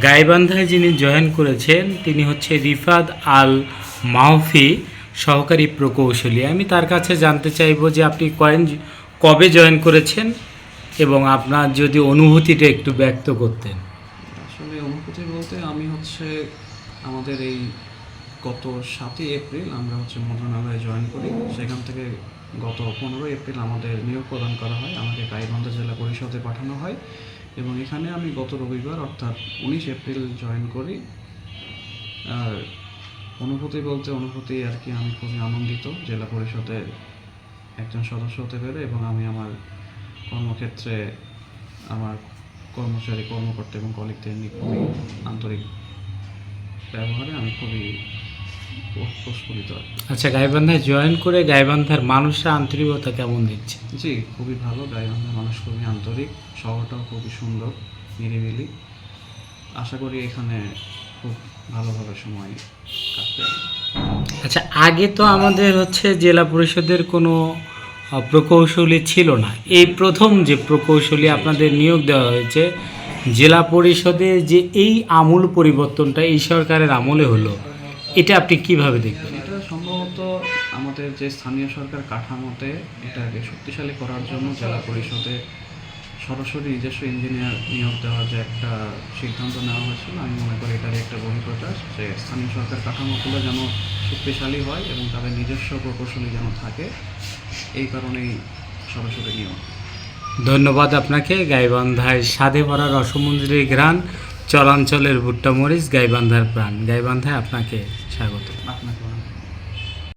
গাইবান্ধায় যিনি জয়েন করেছেন তিনি হচ্ছে রিফাত আল মাহফি, সহকারী প্রকৌশলী। আমি তার কাছে জানতে চাইবো যে আপনি কবে জয়েন করেছেন এবং আপনার যদি অনুভূতিটা একটু ব্যক্ত করতেন। আসলে অনুভূতি বলতে আমি হচ্ছে আমাদের এই গত 7ই এপ্রিল আমরা হচ্ছে মন্ত্রণালয়ে জয়েন করি। সেখান থেকে গত 15 এপ্রিল আমাদের নিয়োগ প্রদান করা হয়, আমাকে গাইবান্ধা জেলা পরিষদে পাঠানো হয় এবং এখানে আমি গত রবিবার অর্থাৎ 19 এপ্রিল জয়েন করি। আর অনুভূতি আর কি, আমি খুবই আনন্দিত জেলা পরিষদের একজন সদস্য হতে পেরে এবং আমি আমার কর্মক্ষেত্রে আমার কর্মকর্তা এবং কলিগদের নিয়ে খুবই আন্তরিক ব্যবহারে আমি খুবই প্রস্ফুটিত। আচ্ছা, গাইবান্ধায় জয়েন করে গাইবান্ধার মানুষরা আন্তরিকতা কেমন দিচ্ছে? জি, খুবই ভালো। গাইবান্ধার মানুষ খুবই আন্তরিক, শহরটাও খুবই সুন্দর, নিরিবিলি। আশা করি এখানে খুব ভালোভাবে সময় কাটবে। আচ্ছা, আগে তো আমাদের হচ্ছে জেলা পরিষদের কোনো প্রকৌশলী ছিল না, এই প্রথম যে প্রকৌশলী আপনাদের নিয়োগ দেওয়া হয়েছে জেলা পরিষদে, যে এই আমূল পরিবর্তনটা এই সরকারের আমলে হলো, এটা আপনি কিভাবে দেখবেন? এটা সম্ভবত আমাদের যে স্থানীয় সরকার কাঠামোতে এটাকে শক্তিশালী করার জন্য জেলা পরিষদে সরাসরি নিজস্ব ইঞ্জিনিয়ার নিয়োগ দেওয়ার যে একটা সিদ্ধান্ত নেওয়া হয়েছিল, আমি মনে করি এটারই একটা বহিঃপ্রকাশ যে স্থানীয় সরকার কাঠামোগুলো যেন শক্তিশালী হয় এবং তাদের নিজস্ব প্রকৌশলী যেন থাকে, এই কারণেই সরাসরি নিয়োগ। ধন্যবাদ আপনাকে। গাইবান্ধায় স্বাদে ভরা রসমঞ্জরি ঘ্রাণ, চলাঞ্চলের ভুট্টা মরিচ, গাইবান্ধার প্রাণ। গাইবান্ধায় আপনাকে স্বাগত। আপনাকে